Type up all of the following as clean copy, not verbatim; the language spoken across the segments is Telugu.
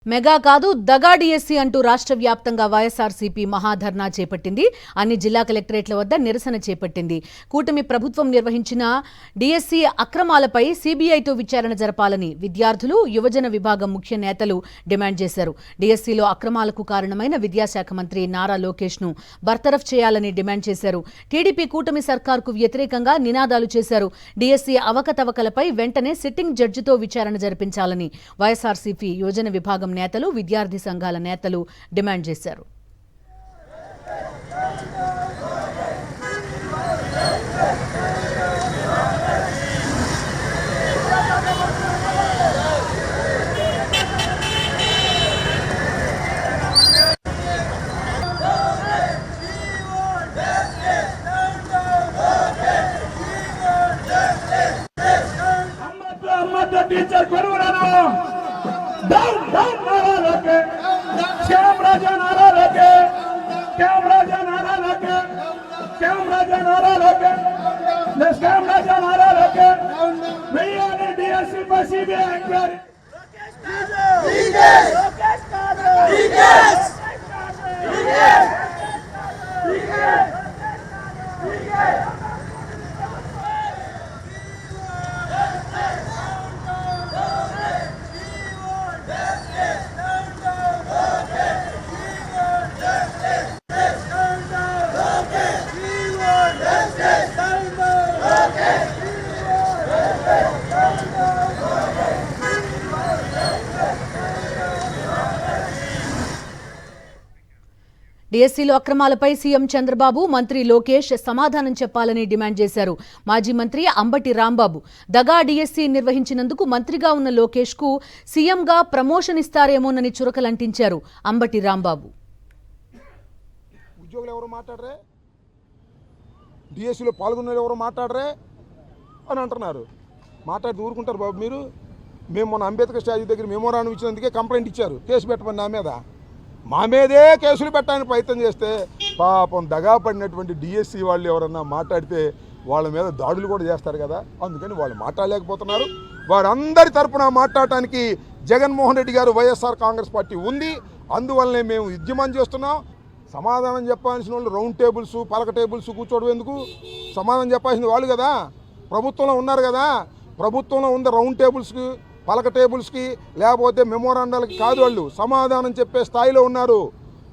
మెగా కాదు దగా డిఎస్సి అంటూ రాష్ట్ర వ్యాప్తంగా వైఎస్ఆర్సీపీ మహాధర్నా చేపట్టింది. అన్ని జిల్లా కలెక్టరేట్ల వద్ద నిరసన చేపట్టింది. కూటమి ప్రభుత్వం నిర్వహించిన డిఎస్సి అక్రమాలపై సీబీఐతో విచారణ జరపాలని విద్యార్థులు, యువజన విభాగం ముఖ్య నేతలు డిమాండ్ చేశారు. డిఎస్సిలో అక్రమాలకు కారణమైన విద్యాశాఖ మంత్రి నారా లోకేష్ ను బర్తరఫ్ చేయాలని డిమాండ్ చేశారు. టీడీపీ కూటమి సర్కార్కు వ్యతిరేకంగా నినాదాలు చేశారు. డిఎస్సి అవకతవకలపై వెంటనే సిట్టింగ్ జడ్జితో విచారణ జరిపించాలని వైఎస్ఆర్సీపీ యువజన విభాగం నేతలు, విద్యార్థి సంఘాల నేతలు డిమాండ్ చేశారు. टीचर करूरानो डाउन डाउन नारा लगे श्याम राजा नारा लगे श्याम राजा नारा लगे श्याम राजा नारा लगे श्याम राजा नारा लगे भैया ने डीएससी पर सीबीआई इंक्वायरी డిఎస్సీలో అక్రమాలపై సీఎం చంద్రబాబు, మంత్రి లోకేష్ సమాధానం చెప్పాలని డిమాండ్ చేశారు. మాజీ మంత్రి అంబటి రాంబాబు దగా డిఎస్సీ నిర్వహించినందుకు మంత్రిగా ఉన్న లోకేష్ కు సీఎంగా ప్రమోషన్ ఇస్తారేమోనని చురకలంటించారు అంబటి రాంబాబు. ఉద్యోగులు ఎవరు మాట్లాడరే, డిఎస్సీలో పాల్గొన్న ఎవరు మాట్లాడరే అని అంటున్నారు. మాట్లాడి ఊరుకుంటారు బాబు మీరు? మేము మొన్న అంబేద్కర్ స్టాచ్యూ దగ్గర మెమోరాండం ఇచ్చినందుకే కంప్లైంట్ ఇచ్చారు, కేసు పెట్టమని నా మీద. మా మీదే కేసులు పెట్టడానికి ప్రయత్నం చేస్తే పాపం దగా పడినటువంటి డిఎస్సి వాళ్ళు ఎవరన్నా మాట్లాడితే వాళ్ళ మీద దాడులు కూడా చేస్తారు కదా. అందుకని వాళ్ళు మాట్లాడలేకపోతున్నారు. వారందరి తరపున మాట్లాడటానికి జగన్మోహన్ రెడ్డి గారు, వైఎస్ఆర్ కాంగ్రెస్ పార్టీ ఉంది. అందువల్లనే మేము ఉద్యమం చేస్తున్నాం. సమాధానం చెప్పాల్సిన వాళ్ళు రౌండ్ టేబుల్స్, పలక టేబుల్స్ కూర్చోవడం ఎందుకు? సమాధానం చెప్పాల్సిన వాళ్ళు కదా, ప్రభుత్వంలో ఉన్నారు కదా. ప్రభుత్వంలో ఉన్న రౌండ్ టేబుల్స్కి, పలక టేబుల్స్కి, లేకపోతే మెమోరాండాలకి కాదు. వాళ్ళు సమాధానం చెప్పే స్థాయిలో ఉన్నారు.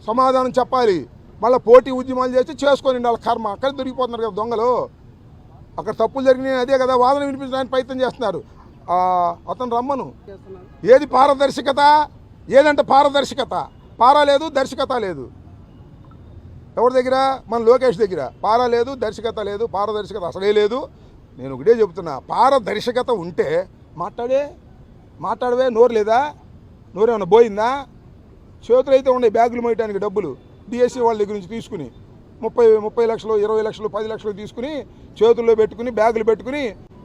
సమాధానం చెప్పాలి. మళ్ళీ పోటీ ఉద్యమాలు చేసి చేసుకొని వాళ్ళ కర్మ. అక్కడ దొరికిపోతున్నారు కదా దొంగలు. అక్కడ తప్పులు జరిగినాయి, అదే కదా వాదన వినిపించడానికి ప్రయత్నం చేస్తున్నారు. అతను రమ్మను. ఏది పారదర్శకత? ఏదంటే పారదర్శకత? పారా లేదు, దర్శకత లేదు. ఎవరి దగ్గర? మన లోకేష్ దగ్గర. పారా లేదు, దర్శకత లేదు, పారదర్శకత అసలే లేదు. నేను ఒకటే చెబుతున్నా, పారదర్శకత ఉంటే మాట్లాడవే. నోరు లేదా? నోరు ఏమన్నా పోయిందా? చేతులు అయితే ఉన్నాయి బ్యాగులు మోయడానికి డబ్బులు డిఎస్సి వాళ్ళ దగ్గర నుంచి తీసుకుని 30 లక్షలు, 20 లక్షలు, 10 లక్షలు తీసుకుని చేతుల్లో పెట్టుకుని, బ్యాగులు పెట్టుకుని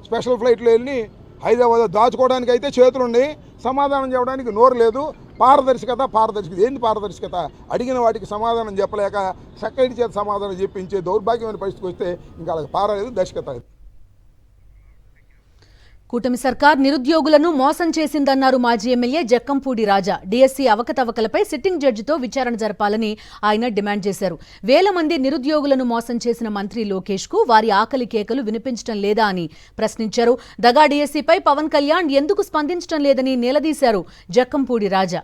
స్పెషల్ ఫ్లైట్లో వెళ్ళి హైదరాబాద్ దాచుకోవడానికి అయితే చేతులు ఉన్నాయి. సమాధానం చెప్పడానికి నోరు లేదు. పారదర్శకత ఏంది పారదర్శకత? అడిగిన వాటికి సమాధానం చెప్పలేక సెక్రటరీ చేత సమాధానం చెప్పించే దౌర్భాగ్యమైన పరిస్థితికి వస్తే ఇంకా అలాగ పారలేదు, దర్శకత. కూటమి సర్కార్ నిరుద్యోగులను మోసం చేసిందన్నారు మాజీ ఎమ్మెల్యే జక్కంపూడి రాజా. డిఎస్సీ అవకతవకలపై సిట్టింగ్ జడ్జితో విచారణ జరపాలని ఆయన డిమాండ్ చేశారు. వేల మంది నిరుద్యోగులను మోసం చేసిన మంత్రి లోకేష్ కు వారి ఆకలి కేకలు వినిపించడం లేదా అని ప్రశ్నించారు. దగా డిఎస్సీపై పవన్ కళ్యాణ్ ఎందుకు స్పందించడం లేదని నిలదీశారు జక్కంపూడి రాజా.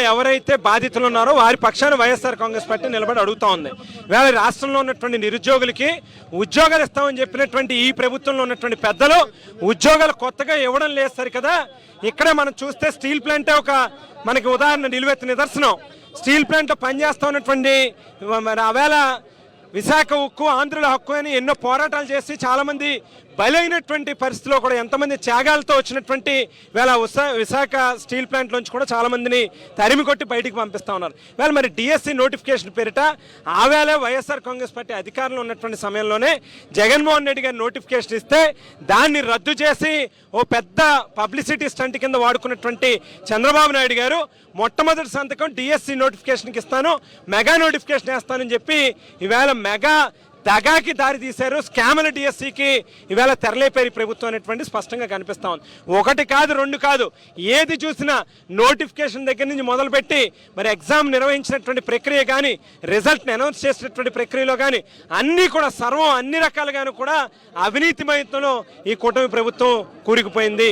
ఎవరైతే బాధితులు ఉన్నారో వారి పక్షాన వైఎస్ఆర్ కాంగ్రెస్ పార్టీ నిలబడి అడుగుతా ఉంది. వేళ రాష్ట్రంలో ఉన్నటువంటి నిరుద్యోగులకి ఉద్యోగాలు ఇస్తామని చెప్పినటువంటి ఈ ప్రభుత్వంలో ఉన్నటువంటి పెద్దలు ఉద్యోగాలు కొత్తగా ఇవ్వడం లేదు సరికదా. ఇక్కడే మనం చూస్తే స్టీల్ ప్లాంటే ఒక మనకి ఉదాహరణ, నిలువెత్తు నిదర్శనం. స్టీల్ ప్లాంట్లో పనిచేస్తూ ఉన్నటువంటి ఆవేళ విశాఖ ఉక్కు, ఆంధ్రుల హక్కు అని ఎన్నో పోరాటాలు చేసి చాలామంది బలైనటువంటి పరిస్థితిలో కూడా ఎంతమంది త్యాగాలతో వచ్చినటువంటి వేళ విశాఖ స్టీల్ ప్లాంట్ నుంచి కూడా చాలా మందిని తరిమి కొట్టి బయటికి పంపిస్తా ఉన్నారు. వేళ మరి డిఎస్సి నోటిఫికేషన్ పేరిట ఆవేళ వైఎస్ఆర్ కాంగ్రెస్ పార్టీ అధికారంలో ఉన్నటువంటి సమయంలోనే జగన్మోహన్ రెడ్డి గారు నోటిఫికేషన్ ఇస్తే దాన్ని రద్దు చేసి ఓ పెద్ద పబ్లిసిటీ స్టంట్ కింద వాడుకున్నటువంటి చంద్రబాబు నాయుడు గారు మొట్టమొదటి సంతకం డిఎస్సి నోటిఫికేషన్కి ఇస్తాను, మెగా నోటిఫికేషన్ వేస్తానని చెప్పి ఈవేళ మెగా దగాకి దారి తీశారు. స్కామ్ల డిఎస్సికి ఈవేళ తెరలేపారు ప్రభుత్వం అనేటువంటి స్పష్టంగా కనిపిస్తా ఉంది. ఒకటి కాదు, రెండు కాదు, ఏది చూసినా నోటిఫికేషన్ దగ్గర నుంచి మొదలుపెట్టి మరి ఎగ్జామ్ నిర్వహించినటువంటి ప్రక్రియ కానీ, రిజల్ట్ని అనౌన్స్ చేసినటువంటి ప్రక్రియలో కానీ అన్నీ కూడా సర్వం అన్ని రకాలుగాను కూడా అవినీతిమయంతో ఈ కూటమి ప్రభుత్వం కూరుకుపోయింది.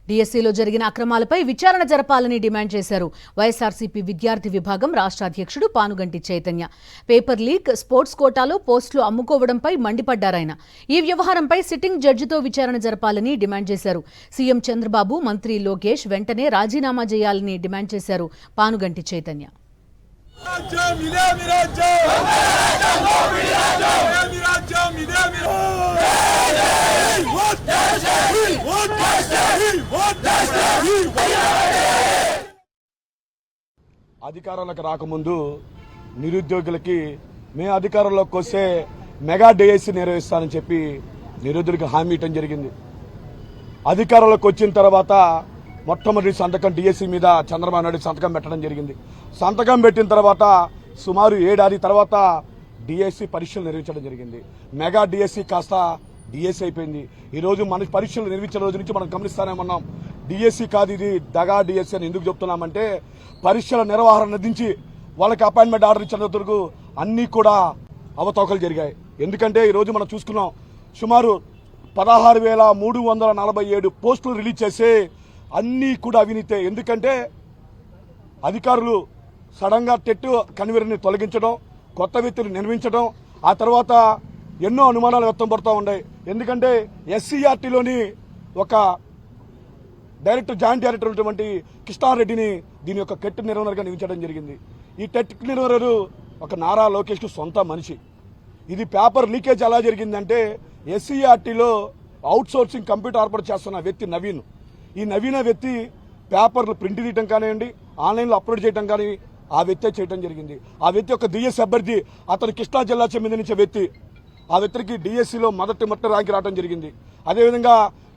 డిఎస్సీలో జరిగిన అక్రమాలపై విచారణ జరపాలని డిమాండ్ చేశారు వైఎస్ఆర్సీపీ విద్యార్థి విభాగం రాష్ట్ర అధ్యక్షుడు Panuganti Chaitanya. Paper leak, sports కోటాలో పోస్టులు అమ్ముకోవడంపై మండిపడ్డారాయన. ఈ వ్యవహారంపై సిట్టింగ్ జడ్జితో విచారణ జరపాలని డిమాండ్ చేశారు. సీఎం చంద్రబాబు, మంత్రి లోకేష్ వెంటనే రాజీనామా చేయాలని డిమాండ్ చేశారు పానుగంటి చైతన్య. అధికారంలోకి రాకముందు నిరుద్యోగులకి మేము అధికారంలోకి వస్తే మెగా డిఎస్సి నిర్వహిస్తానని చెప్పి నిరుద్యోగులకు హామీ ఇవ్వడం జరిగింది. అధికారంలోకి వచ్చిన తర్వాత మొట్టమొదటి సంతకం డిఎస్సి మీద చంద్రబాబు నాయుడు సంతకం పెట్టడం జరిగింది. సంతకం పెట్టిన తర్వాత సుమారు 7 ఏడాది తర్వాత డిఎస్సి పరీక్షలు నిర్వహించడం జరిగింది. మెగా డిఎస్సి కాస్త డిఎస్సి అయిపోయింది. ఈరోజు మన పరీక్షలు నిర్వహించిన రోజు నుంచి మనం గమనిస్తానే ఉన్నాం. డిఎస్సి కాదు, ఇది దగా డిఎస్సి అని ఎందుకు చెప్తున్నామంటే పరీక్షల నిర్వహణ నుంచి వాళ్ళకి అపాయింట్మెంట్ ఆర్డర్ ఇచ్చిన వరకు అన్నీ కూడా అవతవకలు జరిగాయి. ఎందుకంటే ఈరోజు మనం చూసుకున్నాం, సుమారు 16,347 పోస్టులు రిలీజ్ చేసి అన్నీ కూడా అవినీతే. ఎందుకంటే అధికారులు సడన్ గా టెట్ కన్వీనర్ని తొలగించడం, కొత్త వ్యక్తులు నిర్మించడం, ఆ తర్వాత ఎన్నో అనుమానాలు వ్యక్తం పడుతూ ఉన్నాయి. ఎందుకంటే ఎస్సీఆర్టీలోని ఒక జాయింట్ డైరెక్టర్ ఉన్నటువంటి కృష్ణారెడ్డిని దీని యొక్క టెట్ నిర్వహణగా నియమించడం జరిగింది. ఈ టెట్ నిర్వహణరు ఒక నారా లోకేష్ సొంత మనిషి. ఇది పేపర్ లీకేజ్ ఎలా జరిగిందంటే ఎస్సీఆర్టీలో అవుట్ సోర్సింగ్ కంప్యూటర్ ఏర్పాటు చేస్తున్న వ్యక్తి నవీన్. ఈ నవీన వ్యక్తి పేపర్లు ప్రింట్ తీయటం కానివ్వండి, ఆన్లైన్లో అప్లోడ్ చేయడం కానీ ఆ వ్యక్తే చేయడం జరిగింది. ఆ వ్యక్తి ఒక డిఎస్సి అభ్యర్థి, అతను కృష్ణా జిల్లా చెందించిన వ్యక్తి. ఆ వ్యక్తికి డిఎస్సిలో మొదటి ర్యాంక్ రావడం జరిగింది. అదేవిధంగా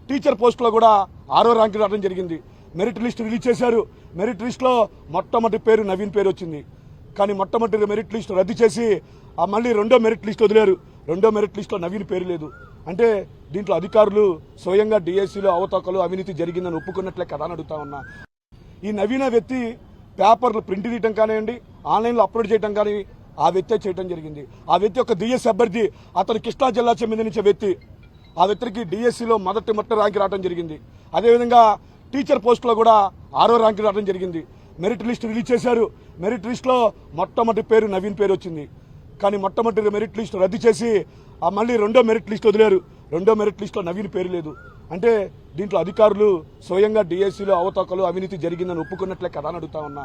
టీచర్ పోస్టులో కూడా 6వ ర్యాంక్ రావడం జరిగింది. మెరిట్ లిస్ట్ రిలీజ్ చేశారు. మెరిట్ లిస్టులో మొట్టమొదటి పేరు నవీన్ పేరు వచ్చింది. కానీ మొట్టమొదటి మెరిట్ లిస్ట్ రద్దు చేసి మళ్ళీ 2వ మెరిట్ లిస్ట్ వదిలేరు. 2వ మెరిట్ లిస్టులో నవీన్ పేరు లేదు. అంటే దీంట్లో అధికారులు స్వయంగా డిఎస్సిలో అవతవకలు, అవినీతి జరిగిందని ఒప్పుకున్నట్లే కదా అని అడుగుతా ఉన్నా. ఈ నవీన వ్యక్తి పేపర్లు ప్రింట్ తీయటం కానివ్వండి, ఆన్లైన్లో అప్లోడ్ చేయడం కానీ ఆ వ్యక్తే చేయడం జరిగింది. ఆ వ్యక్తి ఒక డిఎస్సి అభ్యర్థి, అతను కృష్ణా జిల్లా చెందించిన వ్యక్తి. ఆ వ్యక్తికి డిఎస్సిలో మొదటి ర్యాంక్ రావడం జరిగింది. అదేవిధంగా టీచర్ పోస్టులో కూడా 6వ ర్యాంక్ రావడం జరిగింది. మెరిట్ లిస్ట్ రిలీజ్ చేశారు. మెరిట్ లిస్టులో మొట్టమొదటి పేరు నవీన్ పేరు వచ్చింది. కానీ మొట్టమొదటి మెరిట్ లిస్ట్ రద్దు చేసి మళ్ళీ 2వ మెరిట్ లిస్ట్ వదిలేరు. 2వ మెరిట్ లిస్టులో నవీన్ పేరు లేదు. అంటే దీంట్లో అధికారులు స్వయంగా డిఎస్సిలో అవతవకలు, అవినీతి జరిగిందని ఒప్పుకున్నట్లే కదా అని అడుగుతా ఉన్నా.